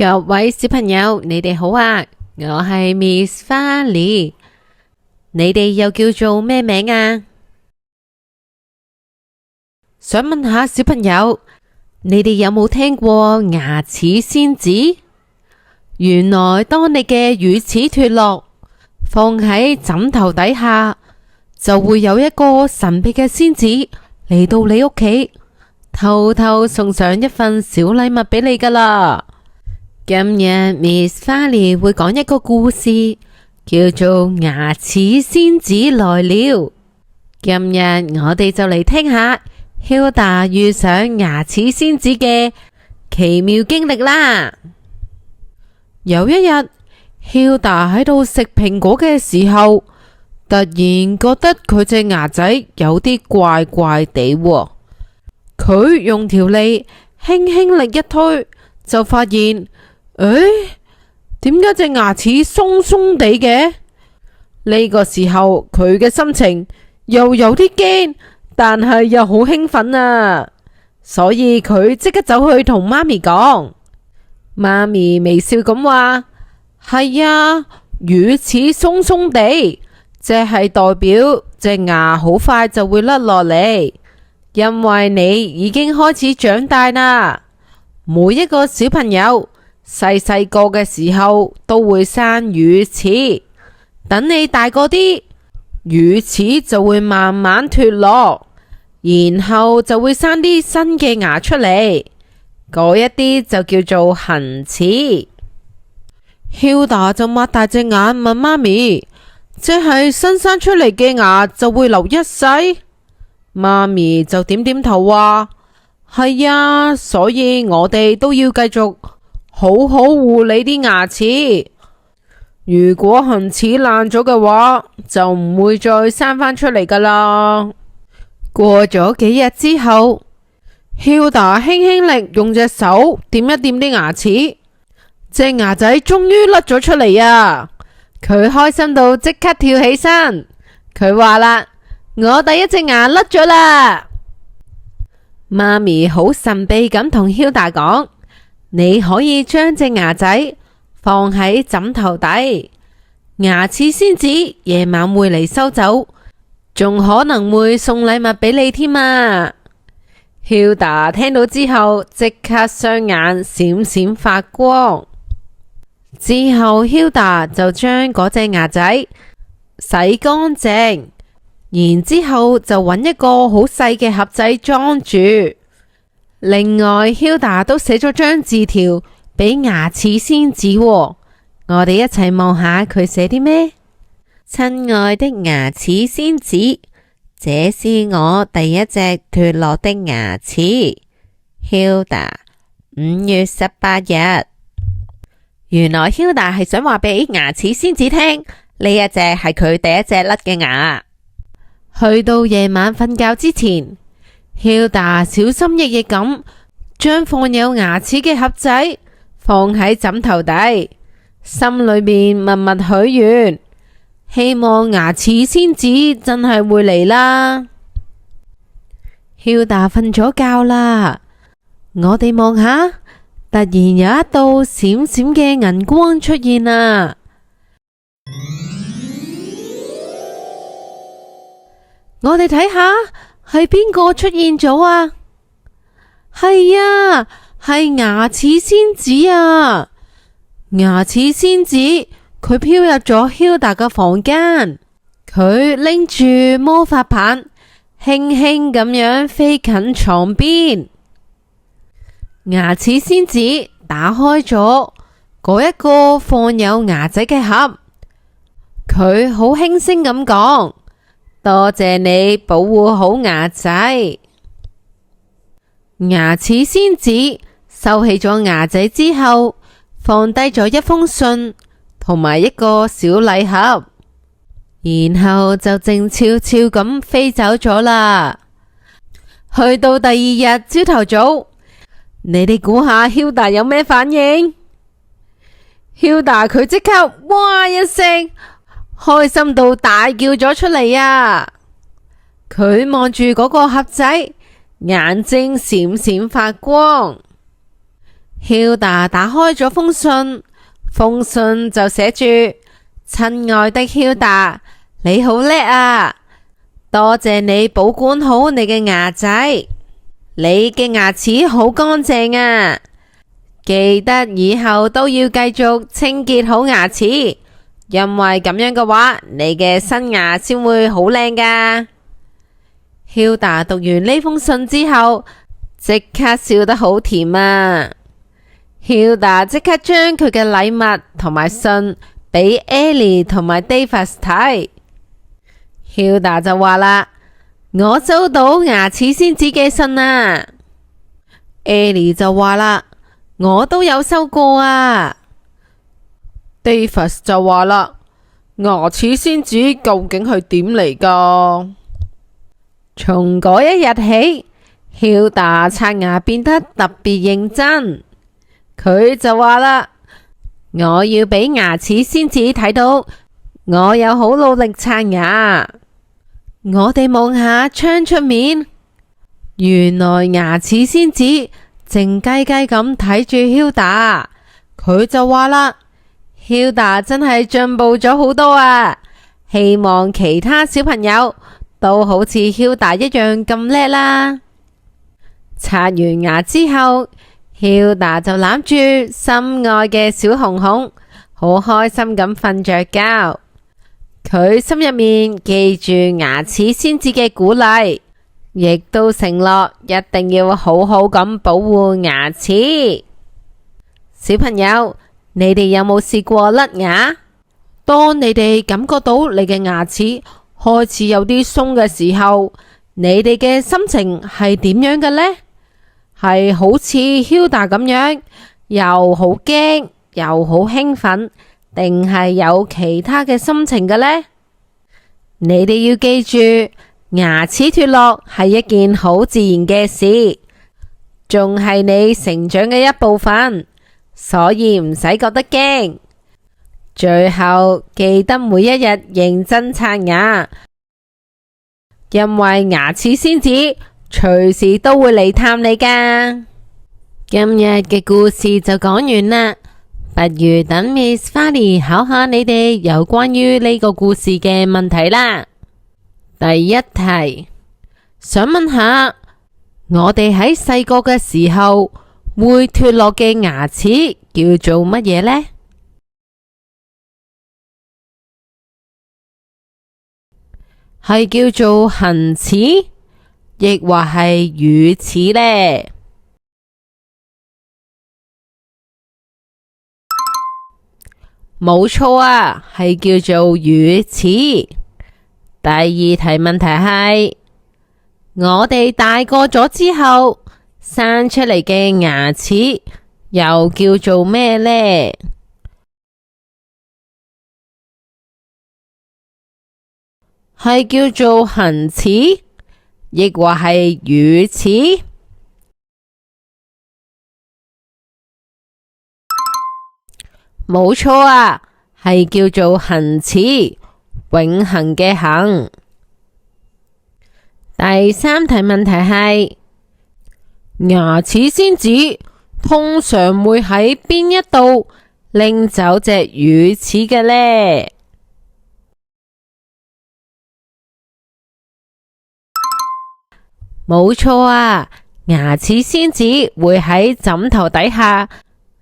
各位小朋友，你哋好啊！我係 Miss 花梨，你哋又叫做咩名啊？想問下小朋友，你哋有冇聽過牙齒仙子？原來當你嘅乳齒脫落，放喺枕頭底下，就會有一個神秘嘅仙子嚟到你屋企，偷偷送上一份小禮物俾你㗎喇。今日 Miss 花梨會講一個故事，叫做牙齒仙子來了。今日我哋就嚟聽下 Hilda 遇上牙齒仙子嘅奇妙經歷啦。有一日 Hilda 喺度食蘋果嘅時候，突然覺得佢隻牙仔有啲怪怪地喎。佢用條脷輕輕力一推，就發現點解隻牙齒鬆鬆地嘅？呢個時候佢嘅心情又有啲驚，但係又好興奮啊！所以佢即刻走去同媽咪講。媽咪微笑咁話：係啊，乳齒鬆鬆地，即係代表隻牙好快就會甩落嚟，因為你已經開始長大啦。每一個小朋友細個嘅時候都會生乳齒，等你大個啲，乳齒就會慢慢脫落，然後就會生啲新嘅牙出嚟，嗰一啲就叫做恆齒。Hilda 就擘大隻眼問媽咪：即係新生出嚟嘅牙就會留一世？媽咪就點點頭話：係啊，所以我哋都要繼續好好護理啲牙齒。如果恆齒爛咗嘅話，就唔會再生返出嚟㗎喇。過咗幾日之後， Hilda 輕輕力用隻手掂一掂啲牙齒，隻牙仔終於甩咗出嚟啊！佢開心到即刻跳起身，佢話啦：我第一隻牙甩咗啦！媽咪好神秘咁同 Hilda 講：你可以將隻牙仔放喺枕頭底，牙齒仙子夜晚會嚟收走，仲可能會送禮物俾你添啊！Hilda 聽到之後即刻雙眼閃閃發光。之後 Hilda 就將嗰隻牙仔洗乾淨，然之後就揾一個好細嘅盒仔裝住。另外 Hilda 都寫咗張字條俾牙齒仙子喎，我哋一齊望下佢寫啲咩。親愛的牙齒仙子，這是我第一隻脫落的牙齒。Hilda 5月18日。原來 Hilda 係想話俾牙齒仙子聽，呢一隻係佢第一隻甩嘅牙。去到夜晚瞓覺之前， Hilda 小心翼翼咁將放有牙齒嘅盒仔放喺枕頭底，心裏面默默許願，希望牙齒仙子真係會嚟啦。Hilda 瞓咗覺啦，我哋望下，突然有一道閃閃嘅銀光出現啦。我哋睇下係邊個出現咗啊？係啊，係牙齒仙子啊！牙齒仙子佢飄入咗 Hilda 嘅房間，佢拎住魔法棒，輕輕咁樣飛近床邊。牙齒仙子打開咗嗰一個放有牙仔嘅盒，佢好輕聲咁講：多謝你保護好牙仔。牙齒仙子收起咗牙仔之後，放低咗一封信同埋一個小禮盒，然後就靜悄悄咁飛走咗啦。去到第二日朝頭早，你哋估下 Hilda 有咩反應？ Hilda 佢即刻哇一聲，開心到大叫咗出嚟啊！佢望住嗰個盒仔，眼睛閃閃發光。Hilda 打開咗封信，封信就寫住：親愛的 Hilda，你好叻啊！多謝你保管好你嘅牙仔，你嘅牙齒好乾淨啊！記得以後都要繼續清潔好牙齒，因為咁樣嘅話，你嘅新牙先會好靚噶。Hilda 讀完呢封信之後，即刻笑得好甜啊！Hilda 即刻將佢嘅禮物同埋信俾 Ellie 同埋 David 睇。Hilda 就話啦：我收到牙齒仙子嘅信啊。Ellie 就話啦：我都有收過啊。David 就話啦：牙齒仙子究竟係點嚟噶？從嗰一日起，Hilda 刷牙變得特別認真。佢就話啦：我要俾牙齒仙子睇到我有好努力刷牙。我哋望下窗出面，原來牙齒仙子靜雞雞咁睇住 Hilda。佢就話啦：Hilda 真係進步咗好多啊！希望其他小朋友都好似 Hilda 一樣咁叻啦。刷完牙之後，Hilda 就攬住心愛嘅小熊熊，好開心咁瞓着覺。佢心入面記住牙齒仙子嘅鼓勵，亦都承諾一定要好好咁保護牙齒。小朋友，你哋有冇試過甩牙？當你哋感覺到你嘅牙齒開始有啲鬆嘅時候，你哋嘅心情係點樣嘅呢？係好似 Hilda 咁樣，又好驚又好興奮，定係有其他嘅心情嘅呢？你哋要記住，牙齒脫落係一件好自然嘅事，仲係你成長嘅一部分，所以唔使覺得驚。最後記得每一日認真刷牙，因為牙齒仙子隨時都會嚟探你噶。今日嘅故事就講完啦，不如等 Miss Fanny 考下你哋有關於呢個故事嘅問題啦。第一題，想問下，我哋喺細個嘅時候會脫落嘅牙齒叫做乜嘢呢？係叫做恆齒，亦或係乳齒呢？冇錯啊，係叫做乳齒。第二題問題係，我哋大個咗之後生出嚟嘅牙齒又叫做咩呢？係叫做恆齒，亦或係乳齒？冇錯啊，係叫做恆齒，永恆嘅恆。第三題問題係，牙齒仙子通常會喺邊一度拎走隻乳齒嘅呢？冇錯啊，牙齒仙子會喺枕頭底下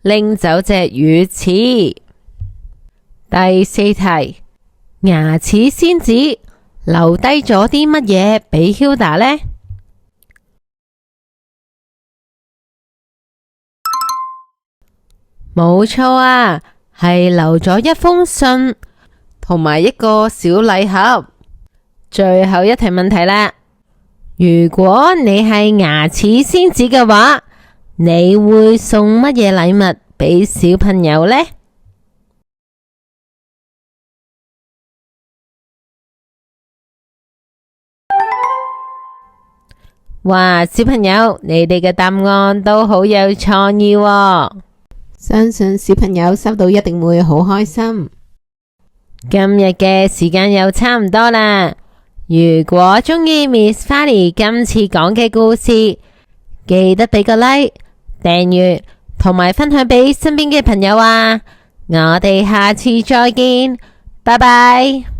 拎走隻乳齒。第四題，牙齒仙子留低咗啲乜嘢俾 Hilda 呢？冇錯啊，係留咗一封信同埋一個小禮盒。最後一題問題啦，如果你係牙齒仙子嘅話，你會送乜嘢禮物俾小朋友呢？哇，小朋友，你哋嘅答案都好有創意喎，相信小朋友收到一定會好開心。今日嘅時間又差唔多啦，如果鍾意 Miss Fanny 今次講嘅故事，記得俾個 like、訂閱同埋分享俾身邊嘅朋友啊！我哋下次再見，拜拜。